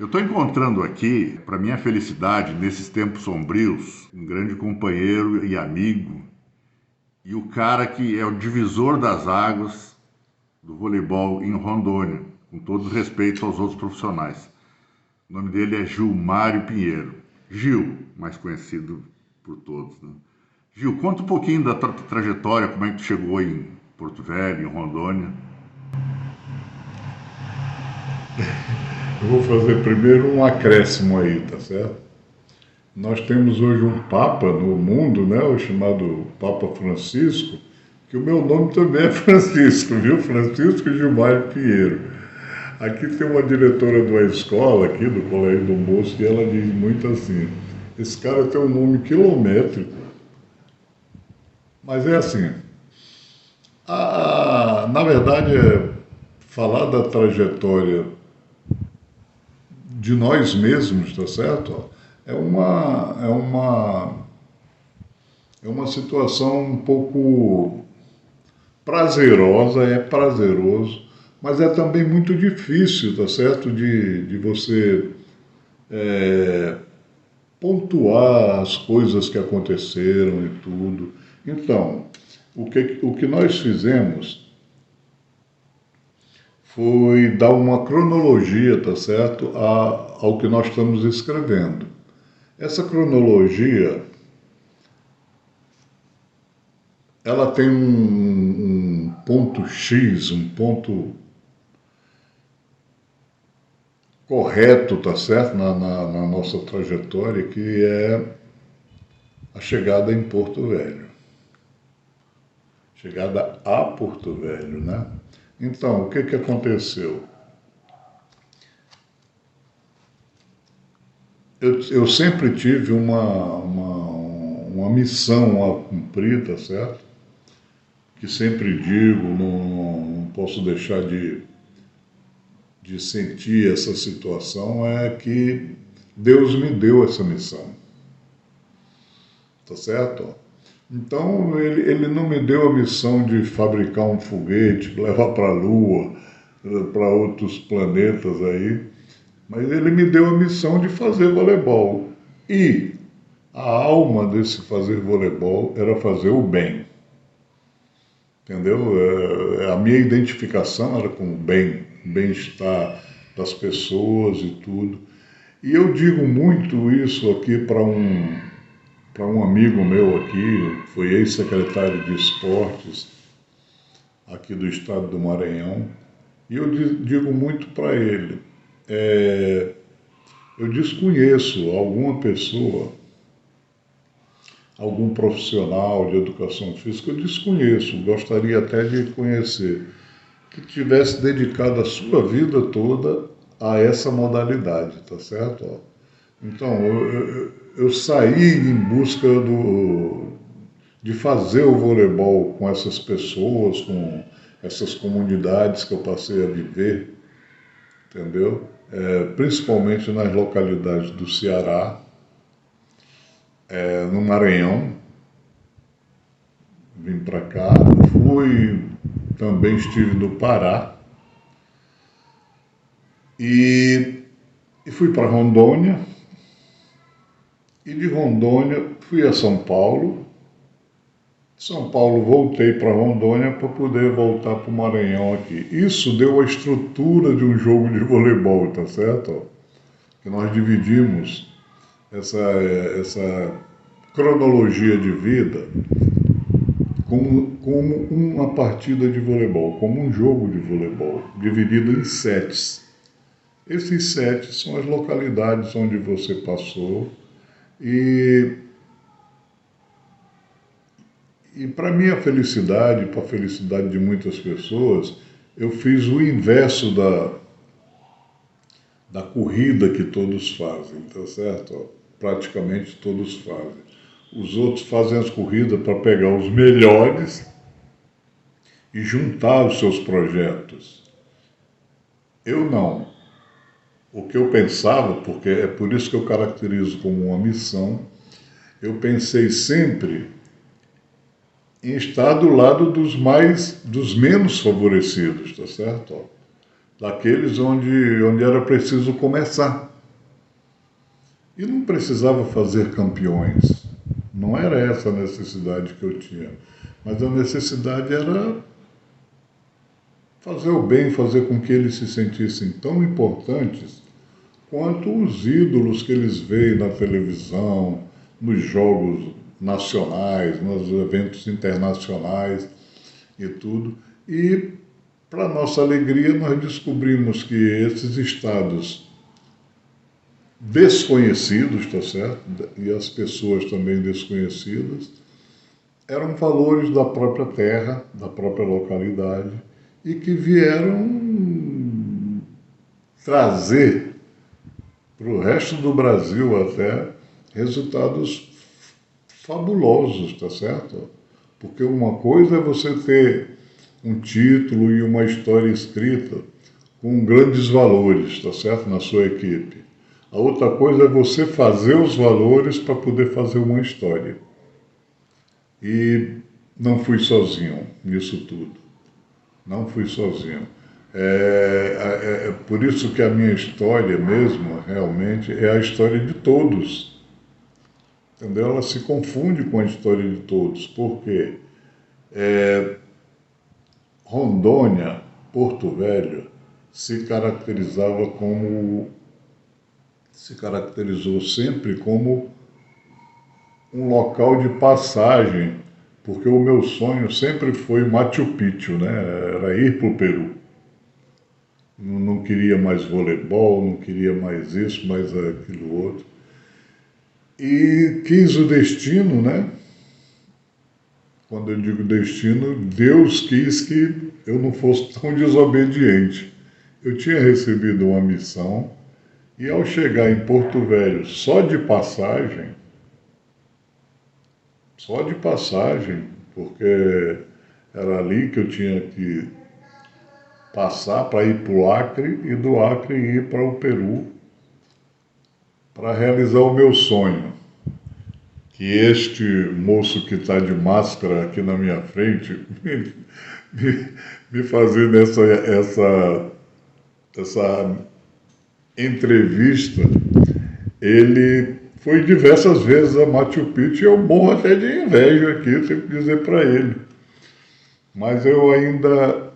Eu estou encontrando aqui, para minha felicidade, nesses tempos sombrios, um grande companheiro e amigo, e o cara que é o divisor das águas do voleibol em Rondônia, com todo respeito aos outros profissionais. O nome dele é Gilmário Pinheiro. Gil, mais conhecido por todos, né? Gil, conta um pouquinho da trajetória, como é que tu chegou em Porto Velho, em Rondônia. Eu vou fazer primeiro um acréscimo aí, tá certo? Nós temos hoje um Papa no mundo, né, o chamado Papa Francisco, que o meu nome também é Francisco, viu? Francisco Gilmário Pinheiro. Aqui tem uma diretora de uma escola, aqui do Colégio do Moço, e ela diz muito assim, esse cara tem um nome quilométrico. Mas é assim, na verdade, falar da trajetória de nós mesmos, tá certo? É uma situação um pouco prazerosa, é prazeroso, mas é também muito difícil, tá certo? De você pontuar as coisas que aconteceram e tudo. Então, o que nós fizemos foi dar uma cronologia, tá certo, ao que nós estamos escrevendo. Essa cronologia, ela tem um ponto X, um ponto correto, tá certo, na nossa trajetória, que é a chegada em Porto Velho. Chegada a Porto Velho, né? Então, o que aconteceu? Eu sempre tive uma missão a cumprir, tá certo? Que sempre digo, não posso deixar de sentir essa situação, é que Deus me deu essa missão, tá certo? Então, ele não me deu a missão de fabricar um foguete, levar para a Lua, para outros planetas aí, mas ele me deu a missão de fazer voleibol. E a alma desse fazer voleibol era fazer o bem, entendeu? A minha identificação era com o bem, bem-estar das pessoas e tudo. E eu digo muito isso aqui para um amigo meu aqui, foi ex-secretário de esportes aqui do estado do Maranhão, e eu digo muito para ele, eu desconheço alguma pessoa, algum profissional de educação física, eu desconheço, gostaria até de conhecer, que tivesse dedicado a sua vida toda a essa modalidade, tá certo? Então, eu saí em busca de fazer o voleibol com essas pessoas, com essas comunidades que eu passei a viver, entendeu? Principalmente nas localidades do Ceará, no Maranhão, vim para cá, também estive no Pará, e fui para Rondônia, e de Rondônia fui a São Paulo. São Paulo voltei para Rondônia para poder voltar para o Maranhão aqui. Isso deu a estrutura de um jogo de voleibol, tá certo? Que nós dividimos essa cronologia de vida como uma partida de voleibol, como um jogo de voleibol, dividido em sets. Esses sets são as localidades onde você passou. E para minha felicidade, para a felicidade de muitas pessoas, eu fiz o inverso da corrida que todos fazem, tá certo? Praticamente todos fazem. Os outros fazem as corridas para pegar os melhores e juntar os seus projetos. Eu não. O que eu pensava, porque é por isso que eu caracterizo como uma missão, eu pensei sempre em estar do lado dos menos favorecidos, tá certo? Daqueles onde era preciso começar. E não precisava fazer campeões. Não era essa a necessidade que eu tinha. Mas a necessidade era fazer o bem, fazer com que eles se sentissem tão importantes quanto os ídolos que eles veem na televisão, nos jogos nacionais, nos eventos internacionais e tudo. E, para nossa alegria, nós descobrimos que esses estados desconhecidos, tá certo? E as pessoas também desconhecidas, eram valores da própria terra, da própria localidade, e que vieram trazer para o resto do Brasil até resultados fabulosos, tá certo? Porque uma coisa é você ter um título e uma história escrita com grandes valores, tá certo? Na sua equipe. A outra coisa é você fazer os valores para poder fazer uma história. E não fui sozinho nisso tudo. Não fui sozinho. É por isso que a minha história mesmo, realmente, é a história de todos. Entendeu? Ela se confunde com a história de todos. Por quê? Rondônia, Porto Velho, se caracterizou sempre como um local de passagem, porque o meu sonho sempre foi Machu Picchu, né? Era ir para o Peru. Não queria mais voleibol, não queria mais isso, mais aquilo outro. E quis o destino, né? Quando eu digo destino, Deus quis que eu não fosse tão desobediente. Eu tinha recebido uma missão e ao chegar em Porto Velho só de passagem, porque era ali que eu tinha que passar para ir para o Acre e do Acre ir para o Peru para realizar o meu sonho. Que este moço que está de máscara aqui na minha frente me fazendo essa entrevista, ele foi diversas vezes a Machu Picchu e eu morro até de inveja aqui, tenho que dizer para ele. Mas eu ainda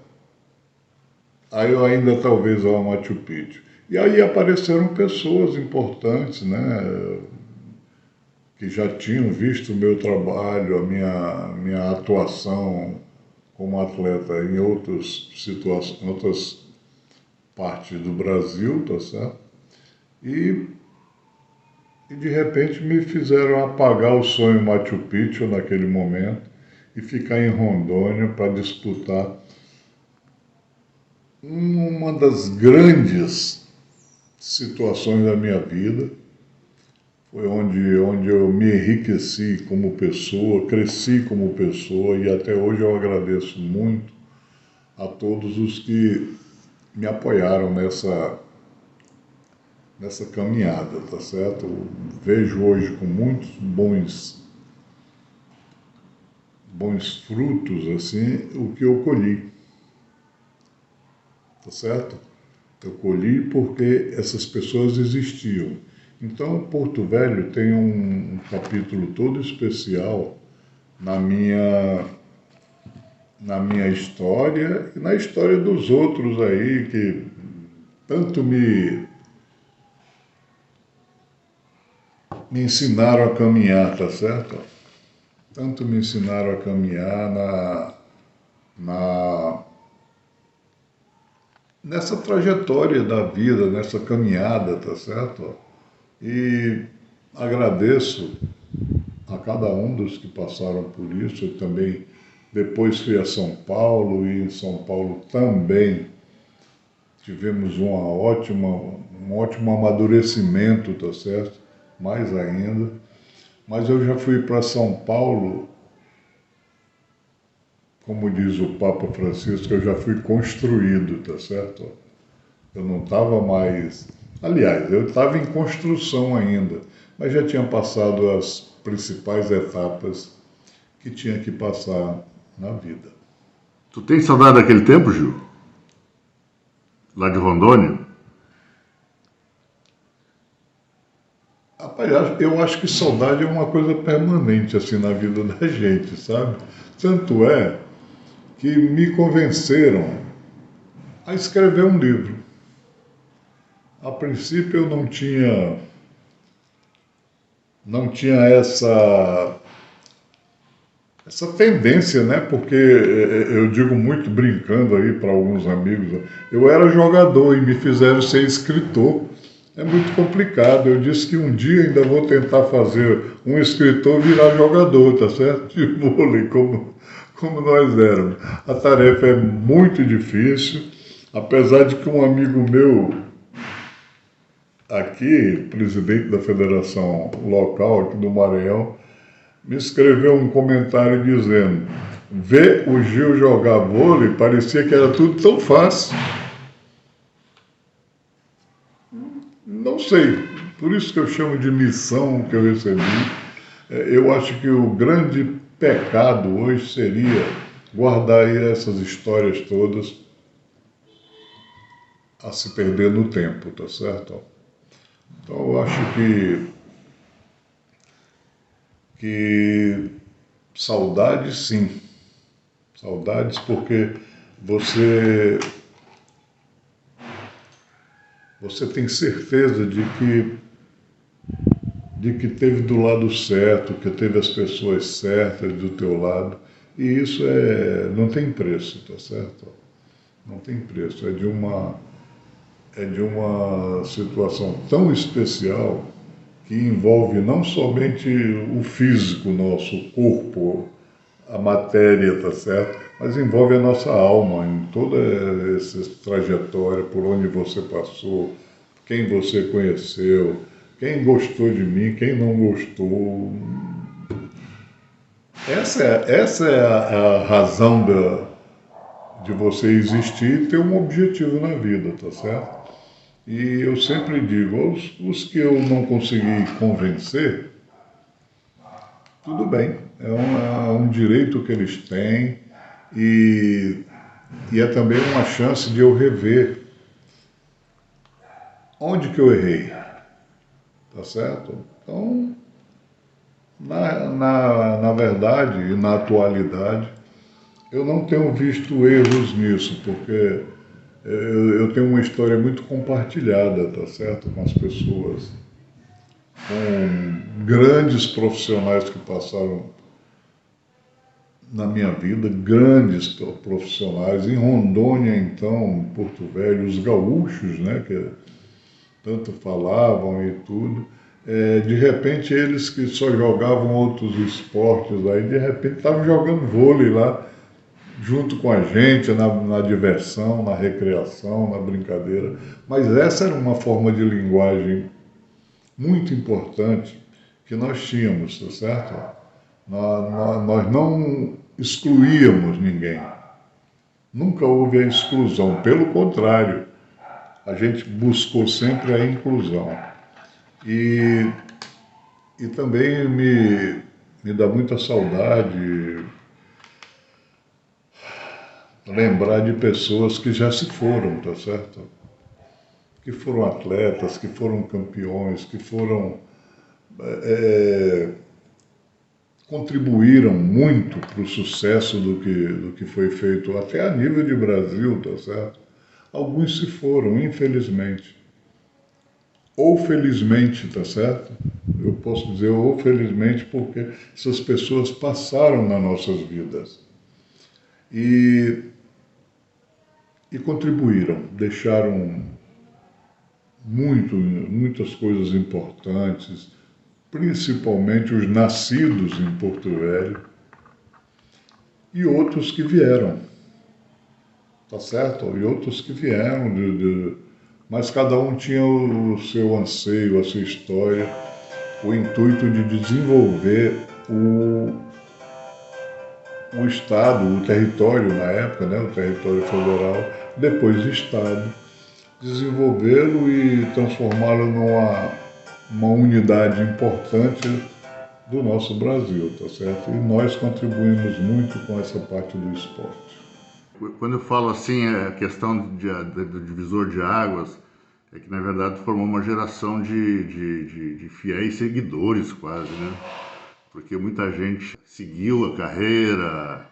talvez ao Machu Picchu. E aí apareceram pessoas importantes, né, que já tinham visto o meu trabalho, a minha atuação como atleta em outras partes do Brasil, tá certo? E de repente me fizeram apagar o sonho Machu Picchu naquele momento e ficar em Rondônia para disputar uma das grandes situações da minha vida. Foi onde eu me enriqueci como pessoa, cresci como pessoa e até hoje eu agradeço muito a todos os que me apoiaram nessa caminhada, tá certo? Eu vejo hoje com muitos bons frutos, assim, o que eu colhi, tá certo? Eu colhi porque essas pessoas existiam. Então, Porto Velho tem um capítulo todo especial na minha história e na história dos outros aí que tanto me ensinaram a caminhar, tá certo? Tanto me ensinaram a caminhar nessa trajetória da vida, nessa caminhada, tá certo? E agradeço a cada um dos que passaram por isso. Eu também depois fui a São Paulo e em São Paulo também tivemos um ótimo amadurecimento, tá certo? Mais ainda. Mas eu já fui para São Paulo, como diz o Papa Francisco, eu já fui construído, tá certo? Eu não estava mais... Aliás, eu estava em construção ainda, mas já tinha passado as principais etapas que tinha que passar na vida. Tu tem saudade daquele tempo, Gil? Lá de Rondônia? Rapaz, eu acho que saudade é uma coisa permanente assim na vida da gente, sabe? Tanto é que me convenceram a escrever um livro. A princípio eu não tinha essa tendência, né? Porque eu digo muito brincando aí para alguns amigos, eu era jogador e me fizeram ser escritor. É muito complicado. Eu disse que um dia ainda vou tentar fazer um escritor virar jogador, tá certo? De vôlei, como nós éramos. A tarefa é muito difícil, apesar de que um amigo meu aqui, presidente da federação local aqui do Maranhão, me escreveu um comentário dizendo: ver o Gil jogar vôlei parecia que era tudo tão fácil. Não sei, por isso que eu chamo de missão que eu recebi. Eu acho que o grande pecado hoje seria guardar aí essas histórias todas a se perder no tempo, tá certo? Então eu acho que saudades sim, saudades porque você tem certeza de que teve do lado certo, que teve as pessoas certas do teu lado, e isso não tem preço, tá certo? Não tem preço, é de uma situação tão especial que envolve não somente o físico nosso, o corpo, a matéria, tá certo? Mas envolve a nossa alma em toda essa trajetória, por onde você passou, quem você conheceu, quem gostou de mim, quem não gostou. Essa é a razão de você existir e ter um objetivo na vida, tá certo? E eu sempre digo, os que eu não consegui convencer, tudo bem, é um direito que eles têm e é também uma chance de eu rever onde que eu errei, tá certo? Então, na verdade e na atualidade, eu não tenho visto erros nisso, porque eu tenho uma história muito compartilhada, tá certo? Com as pessoas, com grandes profissionais que passaram na minha vida, grandes profissionais, em Rondônia, então, Porto Velho, os gaúchos, né, que tanto falavam e tudo, de repente eles que só jogavam outros esportes aí, de repente estavam jogando vôlei lá, junto com a gente, na diversão, na recreação, na brincadeira. Mas essa era uma forma de linguagem muito importante que nós tínhamos, tá certo? Nós não excluíamos ninguém. Nunca houve a exclusão, pelo contrário, a gente buscou sempre a inclusão. E também me dá muita saudade lembrar de pessoas que já se foram, tá certo? Que foram atletas, que foram campeões, que contribuíram muito para o sucesso do que foi feito, até a nível de Brasil, tá certo? Alguns se foram, infelizmente. Ou felizmente, tá certo? Eu posso dizer ou felizmente porque essas pessoas passaram nas nossas vidas e contribuíram, deixaram muitas coisas importantes, principalmente os nascidos em Porto Velho e outros que vieram, tá certo? E outros que vieram, mas cada um tinha o seu anseio, a sua história, o intuito de desenvolver o Estado, o território na época, né, o território federal, depois o Estado, desenvolvê-lo e transformá-lo numa unidade importante do nosso Brasil, tá certo? E nós contribuímos muito com essa parte do esporte. Quando eu falo assim, a questão do divisor de águas, é que na verdade formou uma geração de fiéis seguidores quase, né? Porque muita gente seguiu a carreira,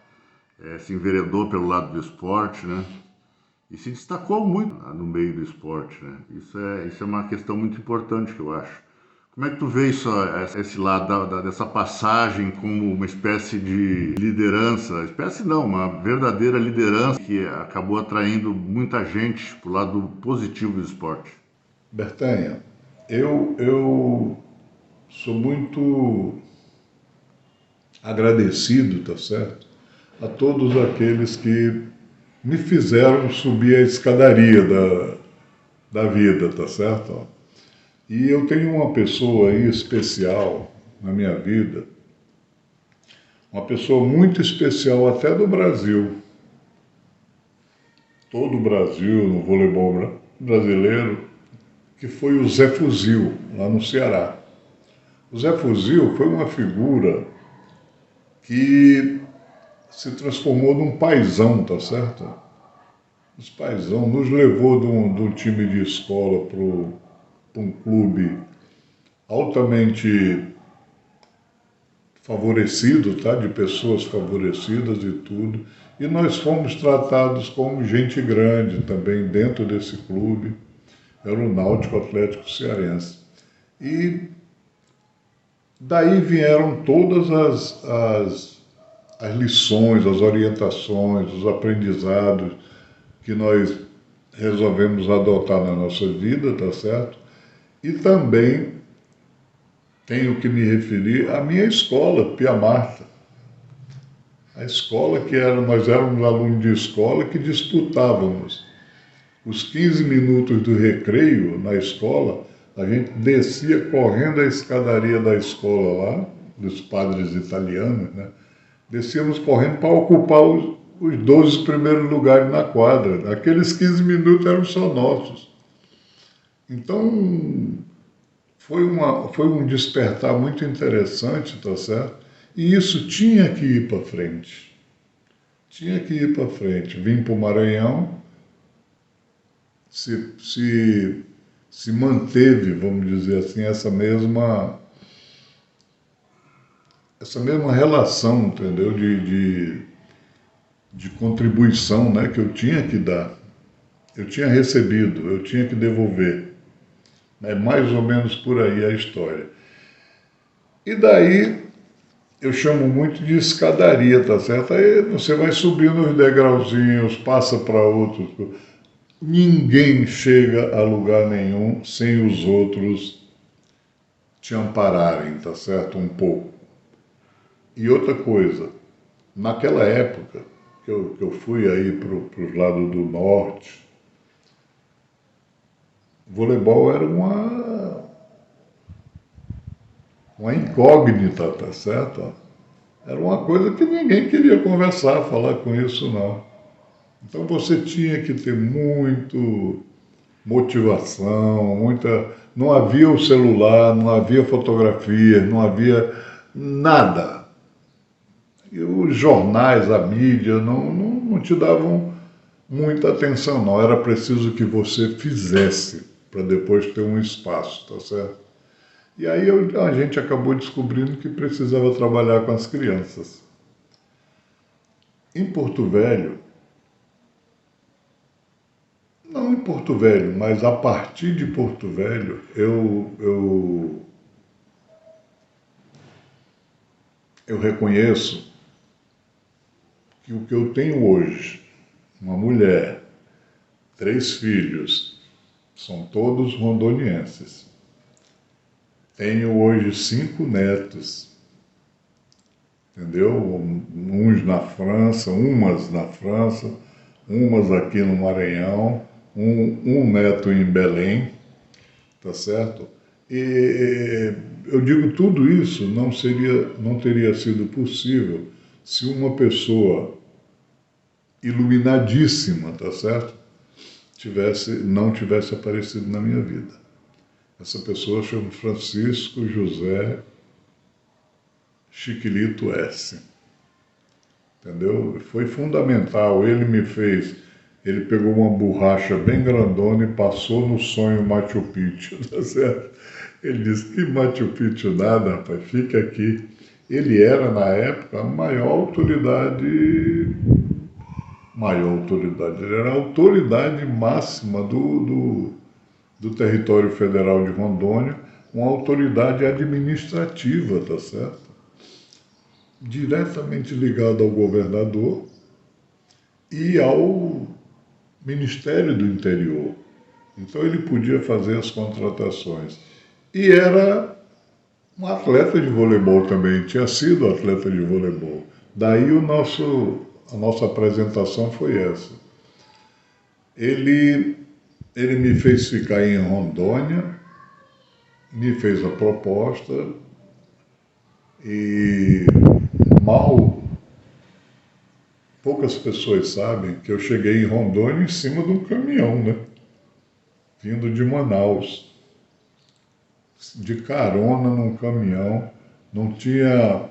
se enveredou pelo lado do esporte, né? E se destacou muito no meio do esporte, né? Isso é uma questão muito importante que eu acho. Como é que tu vê isso, esse lado dessa passagem como uma espécie de liderança, espécie não, uma verdadeira liderança que acabou atraindo muita gente para o lado positivo do esporte? Bertanha, eu sou muito agradecido, tá certo? A todos aqueles que me fizeram subir a escadaria da vida, tá certo? E eu tenho uma pessoa aí especial na minha vida, uma pessoa muito especial até do Brasil, todo o Brasil, no voleibol brasileiro, que foi o Zé Fuzil, lá no Ceará. O Zé Fuzil foi uma figura que se transformou num paizão, tá certo? Os paizão nos levou de um time de escola para um clube altamente favorecido, tá? De pessoas favorecidas e tudo. E nós fomos tratados como gente grande também dentro desse clube. Era o Náutico Atlético Cearense. E daí vieram todas as lições, as orientações, os aprendizados que nós resolvemos adotar na nossa vida, tá certo? E também tenho que me referir à minha escola, Pia Marta. A escola nós éramos alunos de escola que disputávamos os 15 minutos do recreio na escola, a gente descia correndo a escadaria da escola lá, dos padres italianos, né? Descíamos correndo para ocupar os 12 primeiros lugares na quadra. Aqueles 15 minutos eram só nossos. Então, foi um despertar muito interessante, tá certo? E isso tinha que ir para frente. Tinha que ir para frente. Vim para o Maranhão, se manteve, vamos dizer assim, essa mesma relação, entendeu? De contribuição, né, que eu tinha que dar. Eu tinha recebido, eu tinha que devolver. É mais ou menos por aí a história. E daí eu chamo muito de escadaria, tá certo? Aí você vai subindo os degrauzinhos, passa para outros. Ninguém chega a lugar nenhum sem os outros te ampararem, tá certo? Um pouco. E outra coisa, naquela época que eu fui aí para os lados do norte, voleibol era uma incógnita, tá certo? Era uma coisa que ninguém queria conversar, falar com isso, não. Então você tinha que ter muito motivação, não havia o celular, não havia fotografia, não havia nada. E os jornais, a mídia, não te davam muita atenção, não. Era preciso que você fizesse para depois ter um espaço, tá certo? E aí a gente acabou descobrindo que precisava trabalhar com as crianças. Em Porto Velho, não em Porto Velho, mas a partir de Porto Velho, eu reconheço que o que eu tenho hoje, uma mulher, 3 filhos, são todos rondonienses. Tenho hoje 5 netos, entendeu? Uns na França, umas aqui no Maranhão, um neto em Belém, tá certo? E eu digo tudo isso não teria sido possível se uma pessoa iluminadíssima, tá certo? Não tivesse aparecido na minha vida. Essa pessoa chama Francisco José Chiquilito S. Entendeu? Foi fundamental. Ele me fez ele pegou uma borracha bem grandona e passou no sonho Machu Picchu, tá certo? Ele disse, que Machu Picchu nada, rapaz, fica aqui. Ele era, na época, a ele era a autoridade máxima do território federal de Rondônia, uma autoridade administrativa, tá certo? Diretamente ligada ao governador e ao Ministério do Interior. Então ele podia fazer as contratações. E era um atleta de voleibol também, tinha sido atleta de voleibol. Daí a nossa apresentação foi essa. Ele me fez ficar em Rondônia, me fez a proposta e poucas pessoas sabem que eu cheguei em Rondônia em cima de um caminhão, né? Vindo de Manaus, de carona num caminhão, não tinha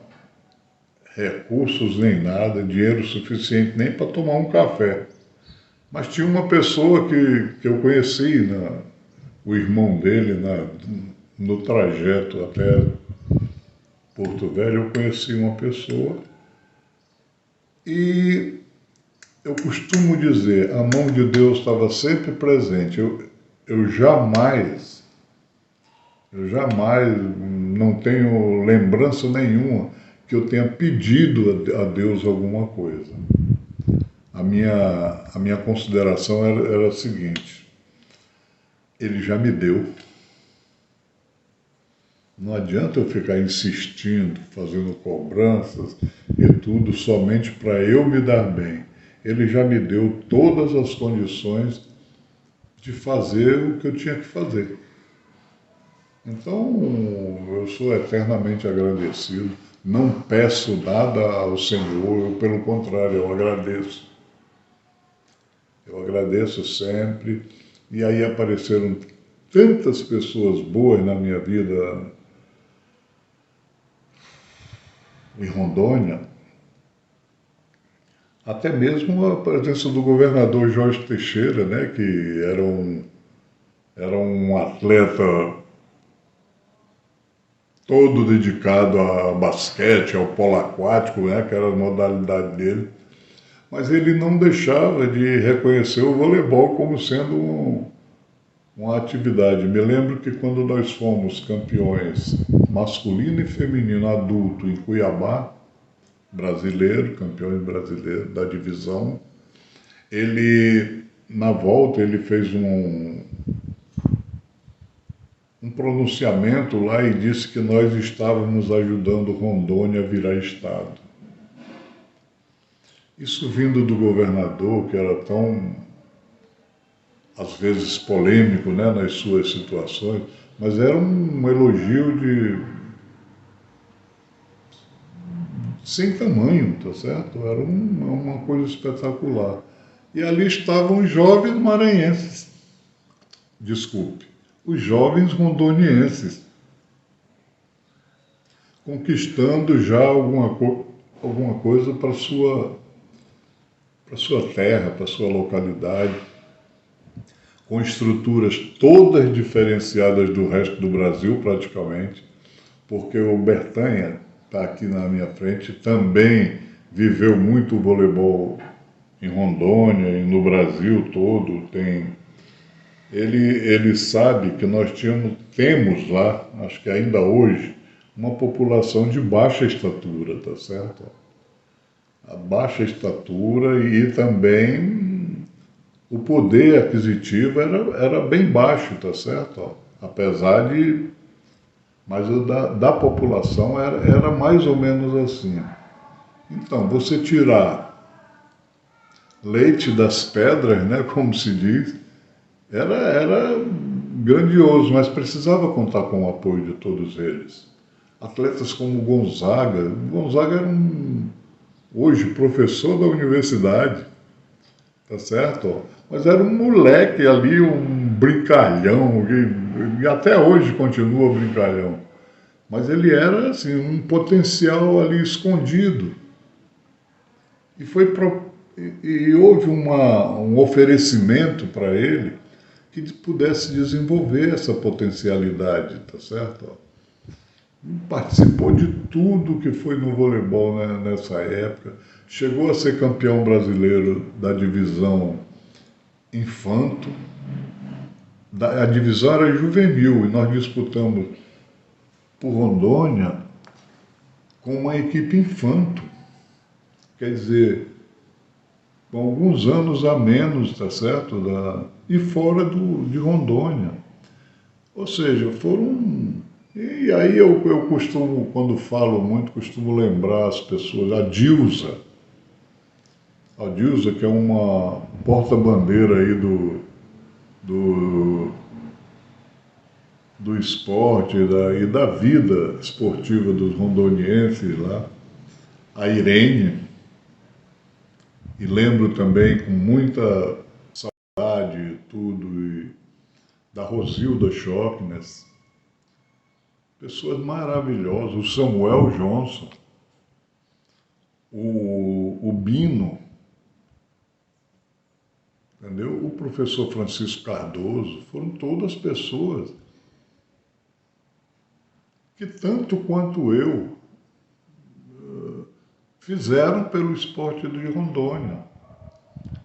recursos nem nada, dinheiro suficiente nem para tomar um café. Mas tinha uma pessoa que eu conheci, o irmão dele, no trajeto até Porto Velho, eu conheci uma pessoa e eu costumo dizer, a mão de Deus estava sempre presente. Eu jamais, não tenho lembrança nenhuma que eu tenha pedido a Deus alguma coisa. A minha consideração era a seguinte, Ele já me deu. Não adianta eu ficar insistindo, fazendo cobranças e tudo somente para eu me dar bem. Ele já me deu todas as condições de fazer o que eu tinha que fazer. Então, eu sou eternamente agradecido. Não peço nada ao Senhor, eu, pelo contrário, eu agradeço. Eu agradeço sempre. E aí apareceram tantas pessoas boas na minha vida em Rondônia, até mesmo a presença do governador Jorge Teixeira, né, que era um atleta todo dedicado a basquete, ao polo aquático, né, que era a modalidade dele, mas ele não deixava de reconhecer o voleibol como sendo uma atividade. Me lembro que quando nós fomos campeões masculino e feminino adulto em Cuiabá, campeões brasileiros da divisão, na volta, ele fez um pronunciamento lá e disse que nós estávamos ajudando Rondônia a virar estado. Isso vindo do governador, que era tão, às vezes, polêmico, né, nas suas situações, mas era um elogio sem tamanho, tá certo? Era uma coisa espetacular. E ali estavam os jovens maranhenses, os jovens rondonienses, conquistando já alguma coisa para sua terra, para sua localidade, com estruturas todas diferenciadas do resto do Brasil praticamente, porque o Bertanha está aqui na minha frente, também viveu muito o voleibol em Rondônia e no Brasil todo. Ele sabe que nós temos lá, acho que ainda hoje, uma população de baixa estatura, tá certo? A baixa estatura e também o poder aquisitivo era bem baixo, tá certo? Apesar de... Mas o da população era mais ou menos assim. Então, você tirar leite das pedras, né, como se diz, era grandioso, mas precisava contar com o apoio de todos eles. Atletas como Gonzaga era hoje professor da universidade, tá certo? Mas era um moleque ali, um brincalhão, e até hoje continua brincalhão. Mas ele era assim, um potencial ali escondido. E foi e houve um oferecimento para ele que pudesse desenvolver essa potencialidade, tá certo? Participou de tudo que foi no voleibol, né, nessa época. Chegou a ser campeão brasileiro da divisão infanto. A divisão era juvenil e nós disputamos por Rondônia com uma equipe infanto. Quer dizer, com alguns anos a menos, tá certo? E fora de Rondônia. Ou seja, foram. E aí eu costumo, quando falo muito, costumo lembrar as pessoas, a Dilsa, que é uma porta-bandeira aí do, do esporte e da vida esportiva dos rondonienses lá, a Irene, e lembro também com muita saudade e tudo, e da Rosilda Schockness, pessoas maravilhosas, o Samuel Johnson, o Bino, entendeu? O professor Francisco Cardoso, foram todas pessoas que tanto quanto eu fizeram pelo esporte de Rondônia.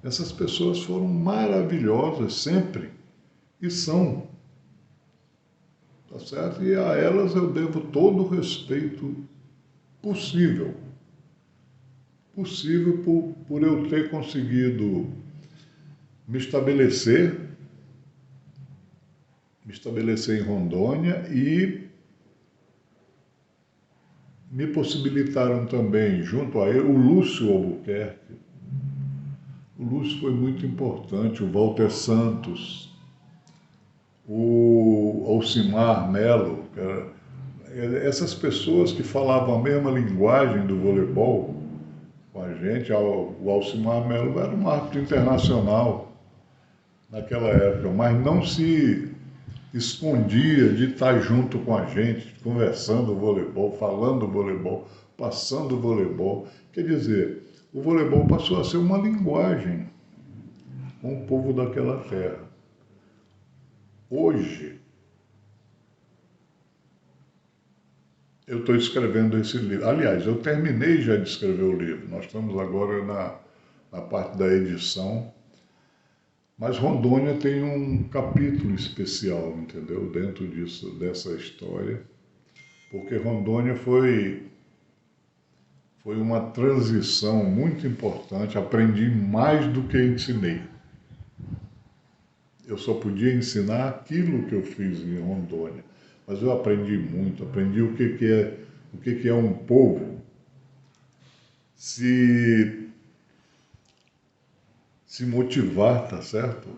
Essas pessoas foram maravilhosas sempre e são, tá certo? E a elas eu devo todo o respeito possível por eu ter conseguido me estabelecer em Rondônia e me possibilitaram também, junto a ele, o Lúcio Albuquerque. O Lúcio foi muito importante, o Walter Santos, o Alcimar Melo, essas pessoas que falavam a mesma linguagem do voleibol com a gente. O Alcimar Melo era um árbitro internacional naquela época, mas não se escondia de estar junto com a gente, conversando voleibol, falando voleibol, passando voleibol. Quer dizer, o voleibol passou a ser uma linguagem com o povo daquela terra. Hoje, eu estou escrevendo esse livro. Aliás, eu terminei já de escrever o livro. Nós estamos agora na parte da edição. Mas Rondônia tem um capítulo especial, entendeu? Dentro dessa história. Porque Rondônia foi uma transição muito importante. Aprendi mais do que ensinei. Eu só podia ensinar aquilo que eu fiz em Rondônia. Mas eu aprendi muito, aprendi o que é um povo se motivar, tá certo?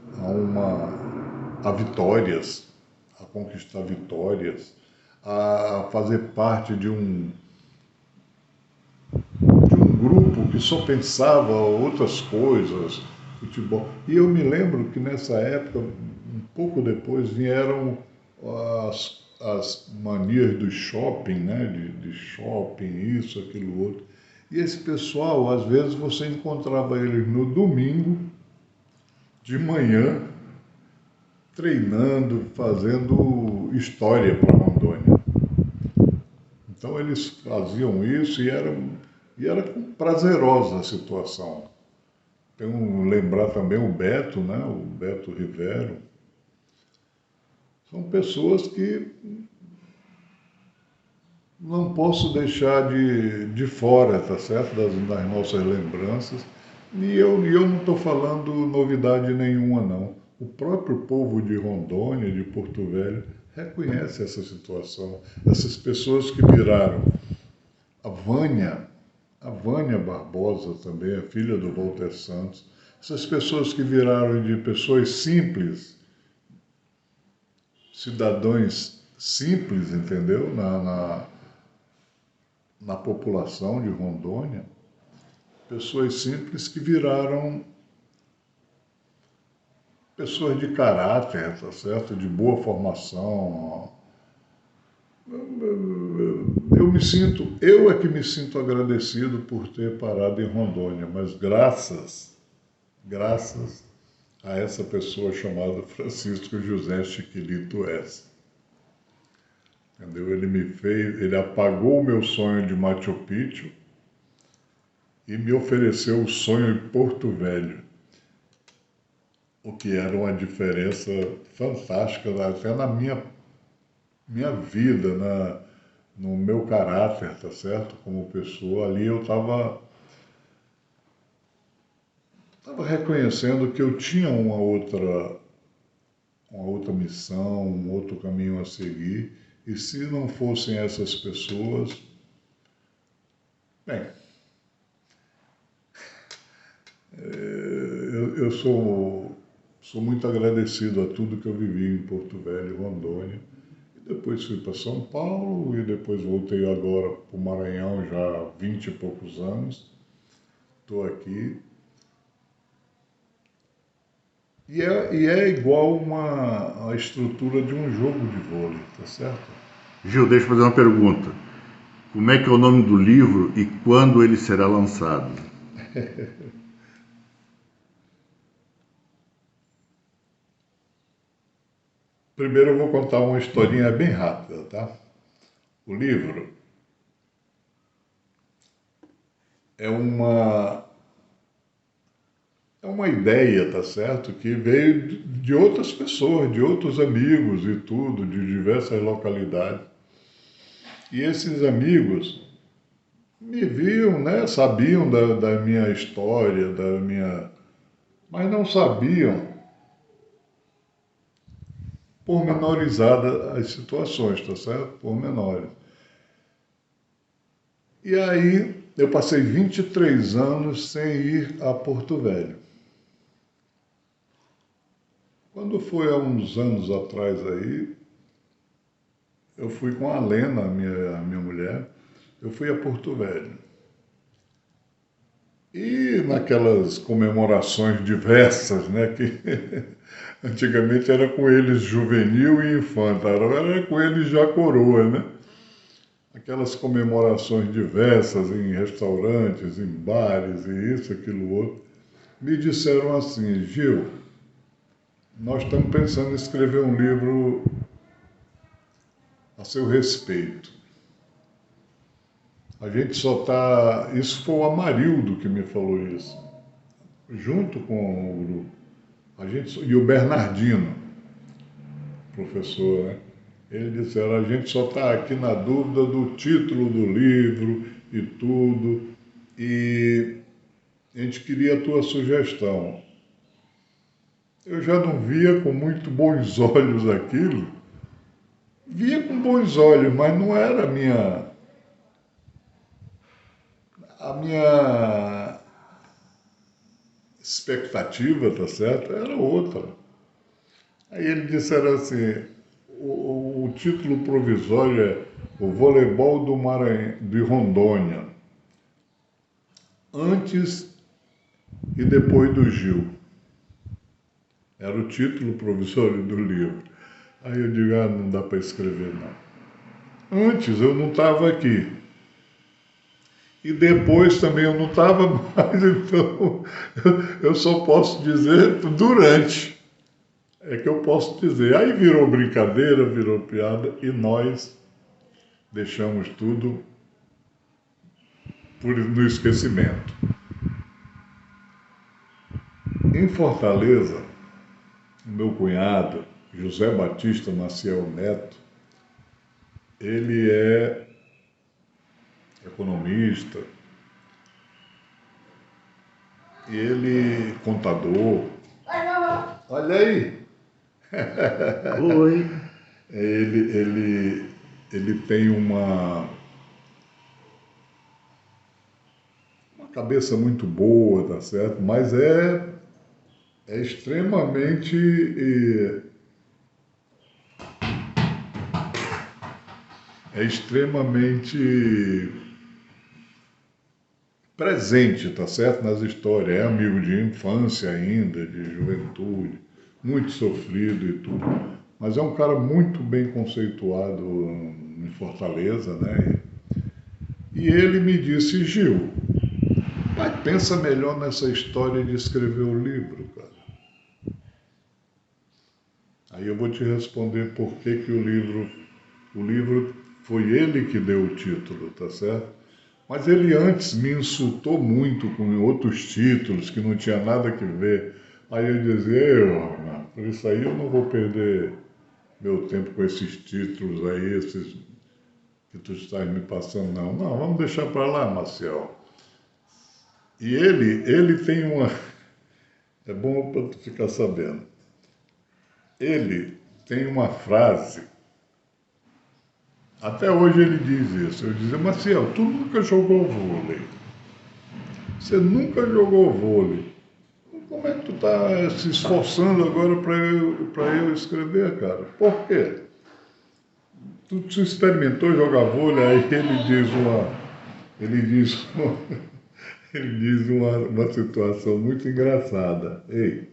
A vitórias, a conquistar vitórias, a fazer parte de um grupo que só pensava outras coisas, futebol. E eu me lembro que nessa época, um pouco depois, vieram as manias do shopping, né? De shopping, isso, aquilo, outro. E esse pessoal, às vezes, você encontrava eles no domingo, de manhã, treinando, fazendo história para Rondônia. Então eles faziam isso e era prazerosa a situação. Tenho lembrar também o Beto, né? O Beto Rivero. São pessoas que não posso deixar de fora, tá certo? Das nossas lembranças. E eu não estou falando novidade nenhuma, não. O próprio povo de Rondônia, de Porto Velho, reconhece essa situação. Essas pessoas que viraram a Vânia Barbosa também, a filha do Walter Santos, essas pessoas que viraram de pessoas simples, cidadãos simples, entendeu? Na população de Rondônia, pessoas simples que viraram pessoas de caráter, tá certo? De boa formação. eu é que me sinto agradecido por ter parado em Rondônia, mas graças a essa pessoa chamada Francisco José Chiquilito S. Entendeu? Ele apagou o meu sonho de Machu Picchu e me ofereceu o sonho em Porto Velho, o que era uma diferença fantástica até na minha vida, no meu caráter, tá certo? Como pessoa, ali eu estava reconhecendo que eu tinha uma outra missão, um outro caminho a seguir, e se não fossem essas pessoas, bem, eu sou muito agradecido a tudo que eu vivi em Porto Velho, Rondônia. Depois fui para São Paulo e depois voltei agora para o Maranhão já há 20 e poucos anos. Estou aqui. E é igual a estrutura de um jogo de vôlei, tá certo? Gil, deixa eu fazer uma pergunta. Como é que é o nome do livro e quando ele será lançado? Primeiro eu vou contar uma historinha bem rápida, tá? O livro é uma ideia, tá certo? Que veio de outras pessoas, de outros amigos e tudo, de diversas localidades. E esses amigos me viam, né? Sabiam da minha história, mas não sabiam pormenorizada as situações, tá certo? Pormenores. E aí eu passei 23 anos sem ir a Porto Velho. Quando foi há uns anos atrás aí, eu fui com a Lena, a minha mulher, eu fui a Porto Velho. E naquelas comemorações diversas, né, que antigamente era com eles juvenil e infanta, agora era com eles já coroa, né? Aquelas comemorações diversas em restaurantes, em bares e isso, aquilo, outro. Me disseram assim: Gil, nós estamos pensando em escrever um livro a seu respeito. A gente só está... Isso foi o Amarildo que me falou isso, junto com o grupo. E o Bernardino, professor, né? Eles disseram: a gente só está aqui na dúvida do título do livro e tudo, e a gente queria a tua sugestão. Eu já não via com muito bons olhos aquilo. Via com bons olhos, mas não era a minha expectativa, tá certo? Era outra. Aí eles disseram assim: o título provisório é O Voleibol do Maranhão, de Rondônia, antes e depois do Gil. Era o título provisório do livro. Aí eu digo: não dá para escrever não. Antes eu não estava aqui. E depois também eu não estava mais, então eu só posso dizer durante. É que eu posso dizer. Aí virou brincadeira, virou piada e nós deixamos tudo no esquecimento. Em Fortaleza, o meu cunhado, José Batista Maciel Neto, ele é economista, ele contador. Olha aí! Oi! Ele tem uma cabeça muito boa, tá certo? Mas é extremamente presente, tá certo? Nas histórias. É amigo de infância ainda, de juventude, muito sofrido e tudo. Mas é um cara muito bem conceituado em Fortaleza, né? E ele me disse, Gil, pai, pensa melhor nessa história de escrever o livro, cara. Aí eu vou te responder por que que o livro foi ele que deu o título, tá certo? Mas ele antes me insultou muito com outros títulos que não tinha nada que ver. Aí eu dizia, por isso aí eu não vou perder meu tempo com esses títulos aí, esses que tu estás me passando, não. Não, vamos deixar para lá, Maciel. E ele tem uma... É bom para tu ficar sabendo. Ele tem uma frase, até hoje ele diz isso. Eu dizia, Maciel, tu nunca jogou vôlei. Você nunca jogou vôlei. Como é que tu está se esforçando agora para eu escrever, cara? Por quê? Tu experimentou jogar vôlei? Aí ele diz uma, ele diz uma situação muito engraçada. Ei,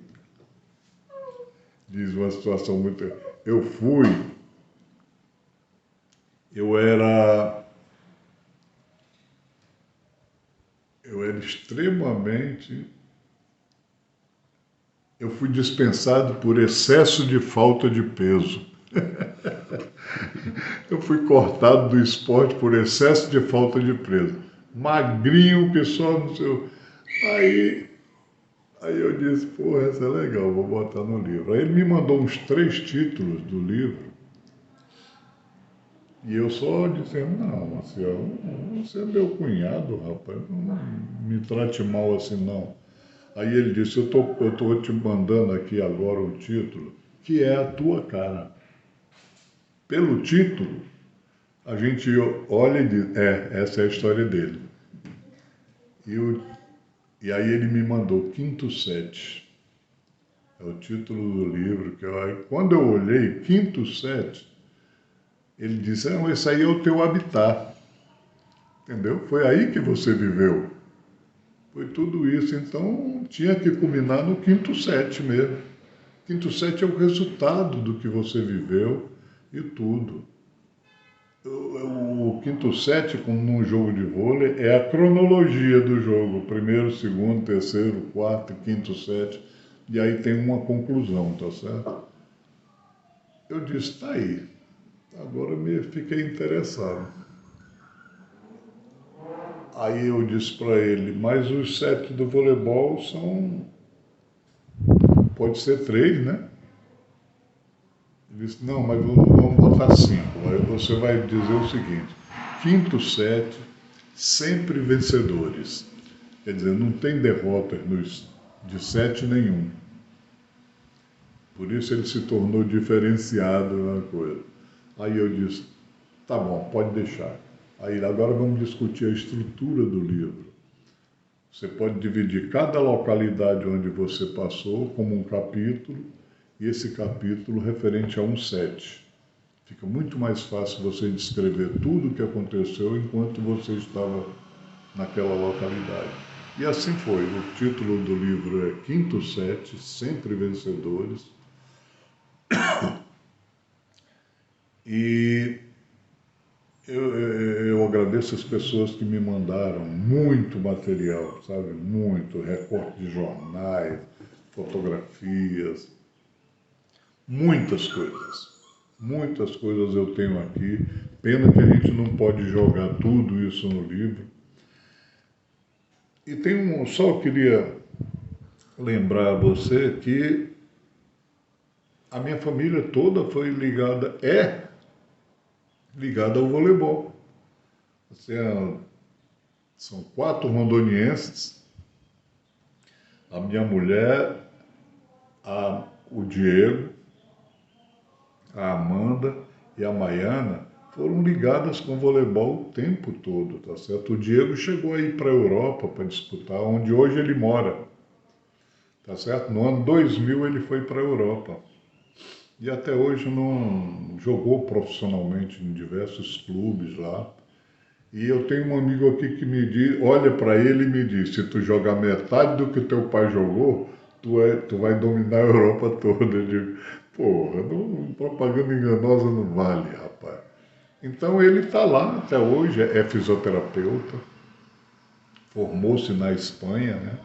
diz uma situação muito... Eu era extremamente... Eu fui dispensado por excesso de falta de peso. Eu fui cortado do esporte por excesso de falta de peso. Magrinho, o pessoal não sei. Aí eu disse, pô, essa é legal, vou botar no livro. Aí ele me mandou uns 3 títulos do livro. E eu só disse, não, Marcelo, você é meu cunhado, rapaz, não me trate mal assim não. Aí ele disse, eu tô te mandando aqui agora o título, que é a tua cara. Pelo título, a gente olha e diz, essa é a história dele. E aí ele me mandou Quinto Set. É o título do livro. Quando eu olhei Quinto Set, ele disse, esse aí é o teu habitat. Entendeu? Foi aí que você viveu. Foi tudo isso. Então tinha que culminar no Quinto Set mesmo. Quinto Set é o resultado do que você viveu e tudo. O quinto set, como num jogo de vôlei, é a cronologia do jogo. Primeiro, segundo, terceiro, quarto, quinto set. E aí tem uma conclusão, tá certo? Eu disse, tá aí. Agora me fiquei interessado. Aí eu disse para ele, mas os sets do voleibol pode ser 3, né? Ele disse, não, mas vamos botar 5. Aí você vai dizer o seguinte, quinto set, sempre vencedores. Quer dizer, não tem derrotas de set nenhum. Por isso ele se tornou diferenciado na coisa. Aí eu disse, tá bom, pode deixar. Aí agora vamos discutir a estrutura do livro. Você pode dividir cada localidade onde você passou como um capítulo, e esse capítulo referente a um set. Fica muito mais fácil você descrever tudo o que aconteceu enquanto você estava naquela localidade. E assim foi. O título do livro é Quinto Set, Sempre Vencedores. E eu agradeço as pessoas que me mandaram muito material, sabe? Muito, recorte de jornais, fotografias, muitas coisas. Muitas coisas eu tenho aqui. Pena que a gente não pode jogar tudo isso no livro. E só queria lembrar a você que a minha família toda foi ligada ao voleibol. São 4 rondonienses, a minha mulher, o Diego, a Amanda e a Maiana foram ligadas com o voleibol o tempo todo, tá certo? O Diego chegou a ir para a Europa para disputar, onde hoje ele mora, tá certo? No ano 2000 ele foi para a Europa. E até hoje não jogou profissionalmente em diversos clubes lá. E eu tenho um amigo aqui que me diz, olha para ele e me diz, se tu jogar metade do que teu pai jogou, tu vai dominar a Europa toda. Eu digo, porra, propaganda enganosa não vale, rapaz. Então ele está lá até hoje, é fisioterapeuta, formou-se na Espanha, né?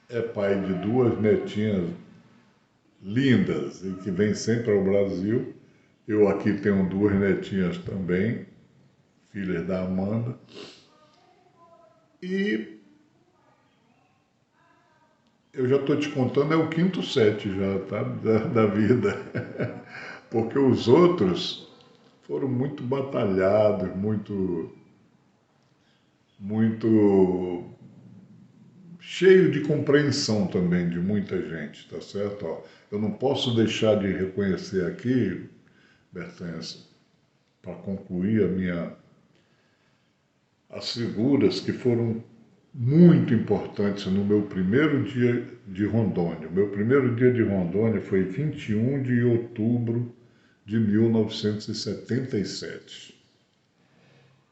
É pai de duas netinhas lindas e que vem sempre ao Brasil. Eu aqui tenho duas netinhas também, filhas da Amanda. E eu já estou te contando, é o quinto set já, tá? Da vida. Porque os outros foram muito batalhados, muito cheio de compreensão também de muita gente, tá certo? Ó, eu não posso deixar de reconhecer aqui, Bertens, para concluir as figuras que foram muito importantes no meu primeiro dia de Rondônia. O meu primeiro dia de Rondônia foi 21 de outubro de 1977.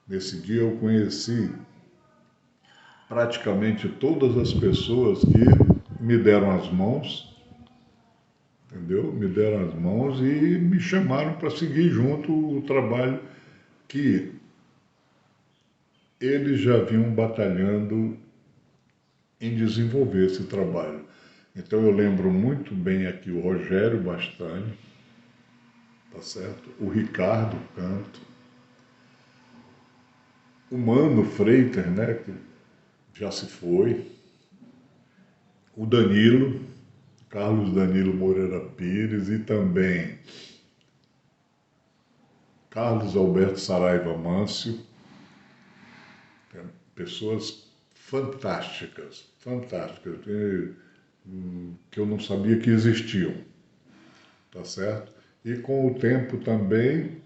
Nesse dia eu conheci praticamente todas as pessoas que me deram as mãos, entendeu? Me deram as mãos e me chamaram para seguir junto o trabalho que eles já vinham batalhando em desenvolver esse trabalho. Então eu lembro muito bem aqui o Rogério Bastani, tá certo? O Ricardo Canto, o Mano Freitas, né, que já se foi, o Danilo, Carlos Danilo Moreira Pires e também Carlos Alberto Saraiva Mâncio, pessoas fantásticas, fantásticas, que eu não sabia que existiam, tá certo? E com o tempo também,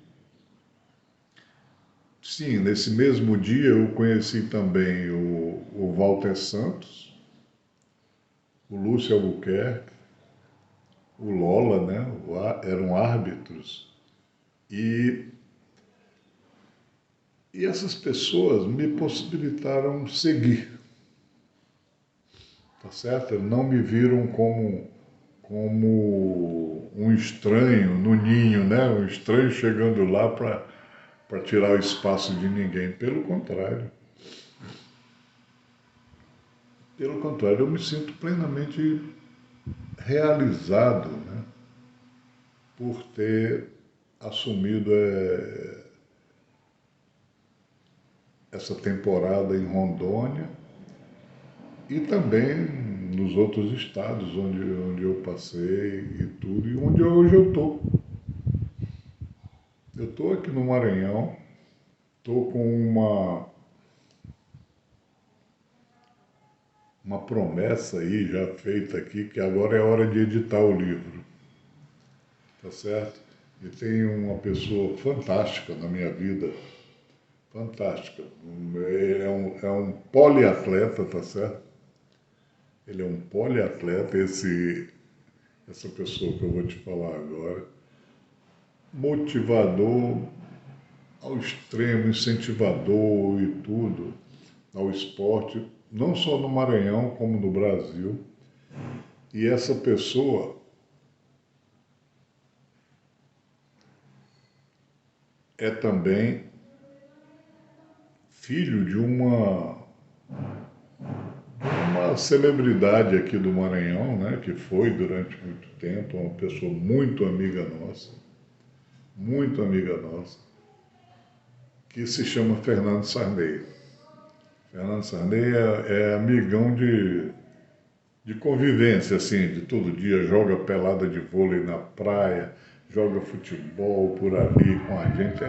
sim, nesse mesmo dia eu conheci também o Walter Santos, o Lúcio Albuquerque, o Lola, né? Eram árbitros. E essas pessoas me possibilitaram seguir, tá certo? Não me viram como um estranho no ninho, né? Um estranho chegando lá para tirar o espaço de ninguém. Pelo contrário. Pelo contrário, eu me sinto plenamente realizado, né? Por ter assumido essa temporada em Rondônia e também nos outros estados onde eu passei e tudo, e onde hoje eu estou. Eu estou aqui no Maranhão, estou com uma promessa aí já feita aqui, que agora é hora de editar o livro, tá certo? E tem uma pessoa fantástica na minha vida, fantástica. É um poliatleta, tá certo? Ele é um poliatleta, essa pessoa que eu vou te falar agora. Motivador ao extremo, incentivador e tudo ao esporte, não só no Maranhão, como no Brasil. E essa pessoa é também filho de uma celebridade aqui do Maranhão, né, que foi durante muito tempo, uma pessoa muito amiga nossa, que se chama Fernando Sarney. Fernando Sarney é amigão de convivência, assim, de todo dia, joga pelada de vôlei na praia, joga futebol por ali com a gente,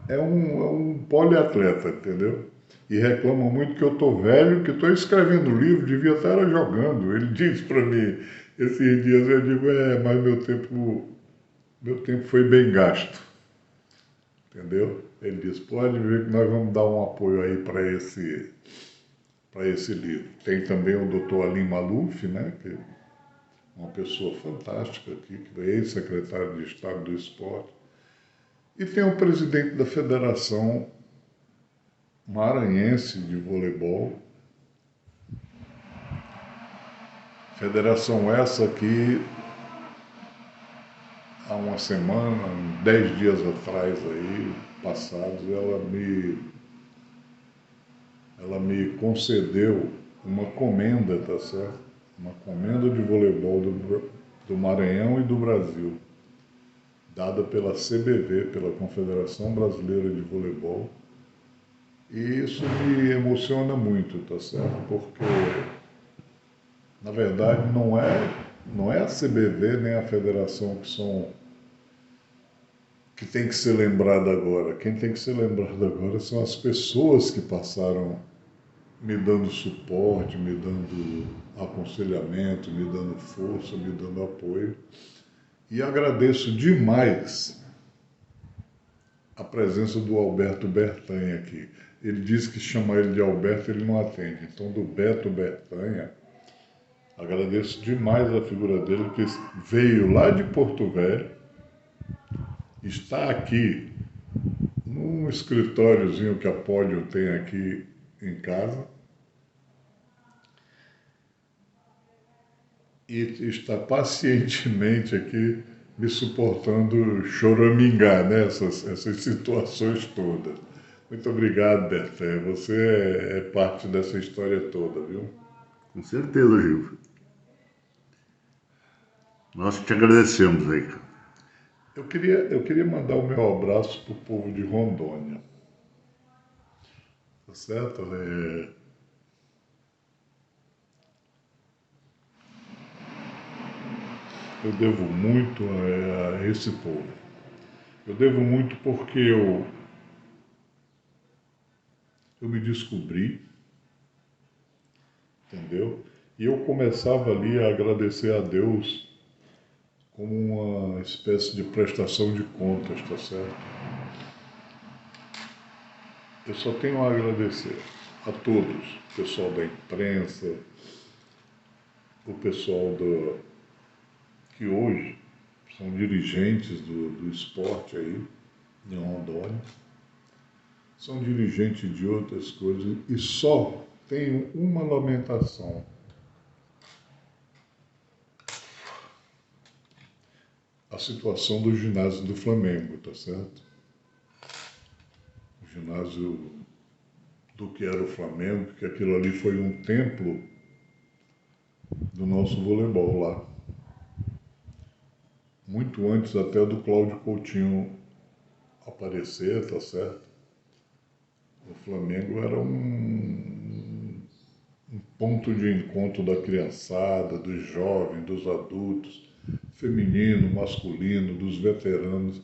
é um poliatleta, entendeu? E reclama muito que eu tô velho, que estou escrevendo livro, devia estar jogando. Ele diz para mim, esses dias eu digo, mas meu tempo foi bem gasto, entendeu? Ele diz, pode ver que nós vamos dar um apoio aí para esse livro. Tem também o Dr. Alim Maluf, né, que é uma pessoa fantástica aqui, que é ex-secretário de Estado do Esporte. E tem o presidente da Federação Maranhense de Voleibol. Federação essa que, há um uma semana, 10 dias atrás aí, passados, ela me concedeu uma comenda, tá certo? Uma comenda de voleibol do Maranhão e do Brasil, dada pela CBV, pela Confederação Brasileira de Voleibol. E isso me emociona muito, tá certo? Porque, na verdade, não é a CBV nem a federação que tem que ser lembrada agora. Quem tem que ser lembrado agora são as pessoas que passaram me dando suporte, me dando aconselhamento, me dando força, me dando apoio. E agradeço demais a presença do Alberto Bertanha aqui. Ele disse que chamar ele de Alberto ele não atende. Então, do Beto Bertanha, agradeço demais a figura dele, que veio lá de Porto Velho, está aqui num escritóriozinho que a Pódio tem aqui em casa, e está pacientemente aqui me suportando choramingar, né? Essas situações todas. Muito obrigado, Berté. Você é parte dessa história toda, viu? Com certeza, Gil. Nós te agradecemos aí, cara. Eu queria mandar o meu abraço para o povo de Rondônia. Tá certo? Eu devo muito a esse povo. Eu devo muito porque eu me descobri, entendeu? E eu começava ali a agradecer a Deus como uma espécie de prestação de contas, tá certo? Eu só tenho a agradecer a todos, o pessoal da imprensa, o pessoal que hoje são dirigentes do esporte aí, em Rondônia, são dirigentes de outras coisas, e só tenho uma lamentação. A situação do ginásio do Flamengo, tá certo? O ginásio do que era o Flamengo, que aquilo ali foi um templo do nosso voleibol lá. Muito antes até do Cláudio Coutinho aparecer, tá certo? O Flamengo era um ponto de encontro da criançada, dos jovens, dos adultos, feminino, masculino, dos veteranos,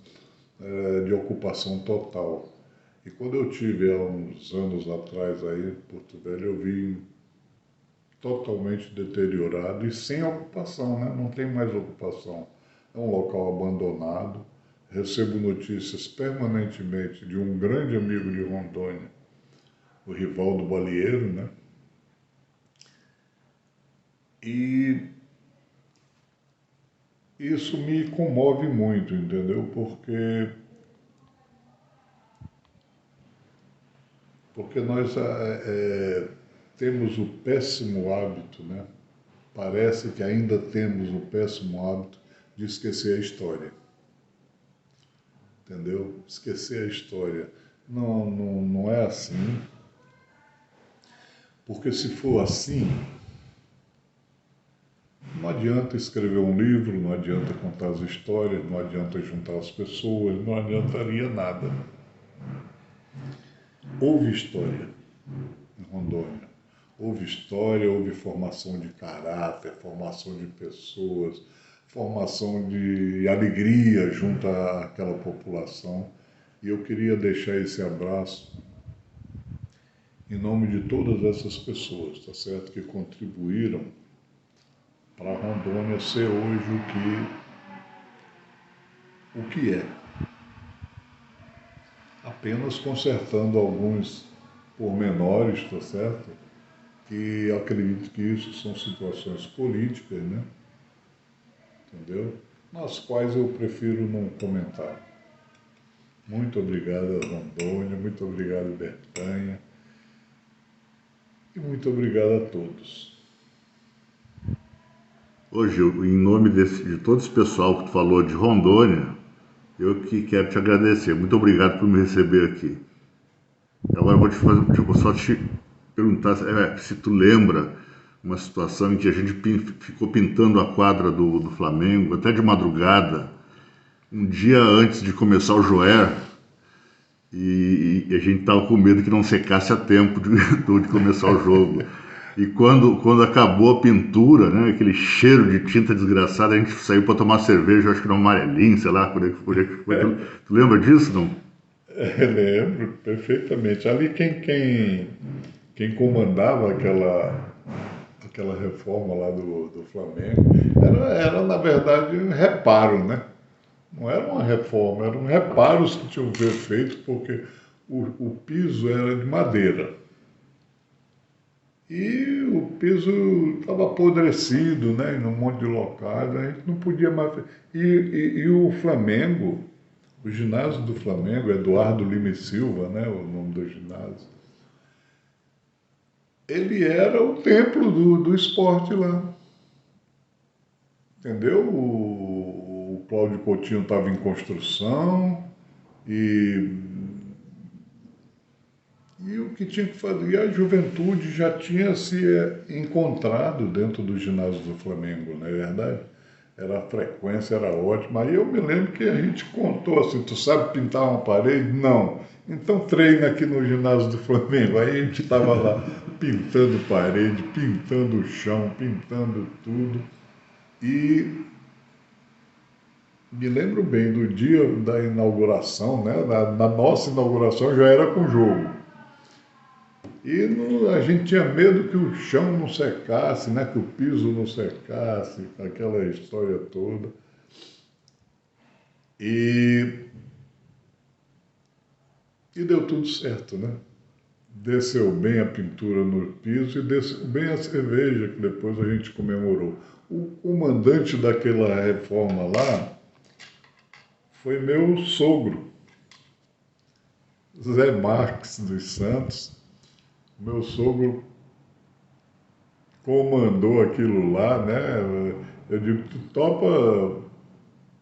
de ocupação total. E quando eu tive há uns anos atrás aí, em Porto Velho, eu vi totalmente deteriorado e sem ocupação, né? Não tem mais ocupação. É um local abandonado. Recebo notícias permanentemente de um grande amigo de Rondônia, o Rivaldo Balieiro, né? E isso me comove muito, entendeu? Porque nós temos o péssimo hábito, né? Parece que ainda temos o péssimo hábito de esquecer a história. Entendeu? Esquecer a história. Não é assim. Porque se for assim, não adianta escrever um livro, não adianta contar as histórias, não adianta juntar as pessoas, não adiantaria nada. Houve história em Rondônia. Houve história, houve formação de caráter, formação de pessoas, formação de alegria junto àquela população. E eu queria deixar esse abraço em nome de todas essas pessoas, tá certo? Que contribuíram para Rondônia ser hoje o que é. Apenas consertando alguns pormenores, tá certo? Que acredito que isso são situações políticas, né? Entendeu? Nas quais eu prefiro não comentar. Muito obrigado, Rondônia, muito obrigado, Bertanha, e muito obrigado a todos. Ô Gil, em nome de todo esse pessoal que tu falou de Rondônia, Eu que quero te agradecer. Muito obrigado por me receber aqui. Agora eu vou te fazer, vou só te perguntar se tu lembra uma situação em que a gente ficou pintando a quadra do Flamengo, até de madrugada, um dia antes de começar o Joé, e a gente tava com medo que não secasse a tempo de começar o jogo. E quando acabou a pintura, né, aquele cheiro de tinta desgraçada, a gente saiu para tomar cerveja, acho que no Amarelinho, sei lá, onde é que foi. Tu lembra disso, não? Lembro perfeitamente. Ali quem comandava aquela reforma lá do Flamengo era, na verdade, um reparo, né? Não era uma reforma, eram reparos que tinham que ser feitos porque o piso era de madeira. E o piso estava apodrecido, né, em um monte de locais, a gente não podia mais. E o Flamengo, o ginásio do Flamengo, Eduardo Lima e Silva, né, o nome do ginásio, ele era o templo do esporte lá. Entendeu? O Cláudio Coutinho estava em construção e, e o que tinha que fazer. E a juventude já tinha se encontrado dentro do ginásio do Flamengo, não é verdade? A frequência era ótima. Aí eu me lembro que a gente contou assim: tu sabe pintar uma parede? Não. Então treina aqui no ginásio do Flamengo. Aí a gente estava lá pintando parede, pintando o chão, pintando tudo. E me lembro bem do dia da inauguração, né? Na nossa inauguração já era com jogo. E a gente tinha medo que o chão não secasse, né? Que o piso não secasse, aquela história toda. E deu tudo certo, né? Desceu bem a pintura no piso e desceu bem a cerveja, que depois a gente comemorou. O mandante daquela reforma lá foi meu sogro, Zé Marques dos Santos. Meu sogro comandou aquilo lá, né? Eu digo: tu topa,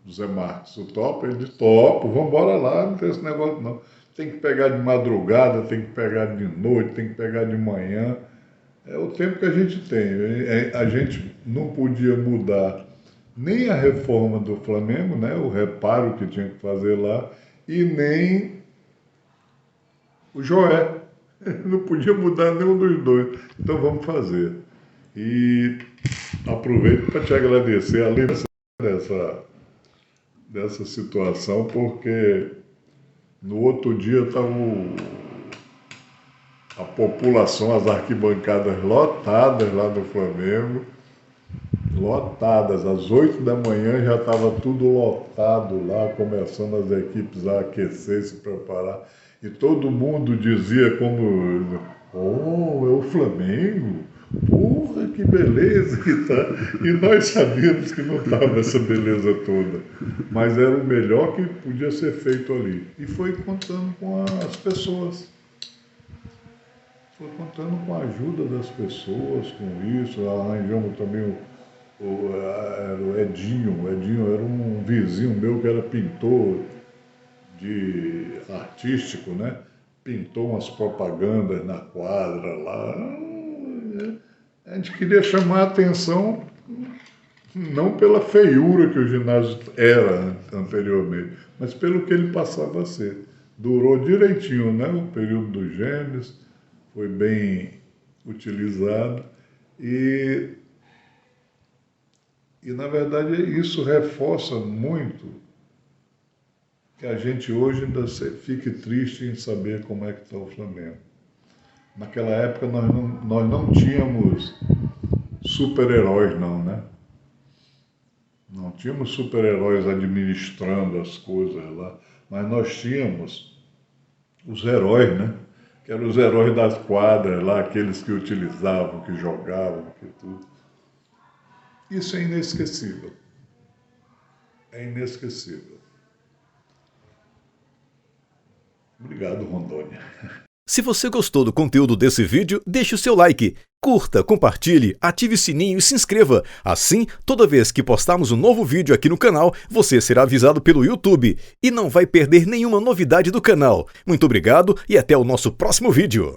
Zé Marques? Tu topa? Ele disse: topo, vamos embora lá, não tem esse negócio não. Tem que pegar de madrugada, tem que pegar de noite, tem que pegar de manhã. É o tempo que a gente tem. A gente não podia mudar nem a reforma do Flamengo, né? O reparo que tinha que fazer lá, e nem o Joé. Não podia mudar nenhum dos dois. Então vamos fazer. E aproveito para te agradecer, além dessa situação, porque no outro dia estava a população, as arquibancadas lotadas lá no Flamengo, lotadas, às 8 da manhã já estava tudo lotado lá, começando as equipes a aquecer, se preparar. E todo mundo dizia como: oh, é o Flamengo? Porra, que beleza que tá. E nós sabíamos que não estava essa beleza toda. Mas era o melhor que podia ser feito ali. E foi contando com as pessoas. Foi contando com a ajuda das pessoas, com isso. Arranjamos também era o Edinho. O Edinho era um vizinho meu que era pintor artístico, né? Pintou umas propagandas na quadra lá. A gente queria chamar a atenção não pela feiura que o ginásio era anteriormente, mas pelo que ele passava a ser. Durou direitinho, né? O período dos Gêmeos foi bem utilizado e na verdade isso reforça muito que a gente hoje ainda fique triste em saber como é que está o Flamengo. Naquela época nós não tínhamos super-heróis não, né? Não tínhamos super-heróis administrando as coisas lá, mas nós tínhamos os heróis, né? Que eram os heróis das quadras lá, aqueles que utilizavam, que jogavam, que tudo. Isso é inesquecível. É inesquecível. Obrigado, Rondônia. Se você gostou do conteúdo desse vídeo, deixe o seu like, Curta, compartilhe, ative o sininho e se inscreva. Assim, toda vez que postarmos um novo vídeo aqui no canal, você será avisado pelo YouTube e não vai perder nenhuma novidade do canal. Muito obrigado e até o nosso próximo vídeo.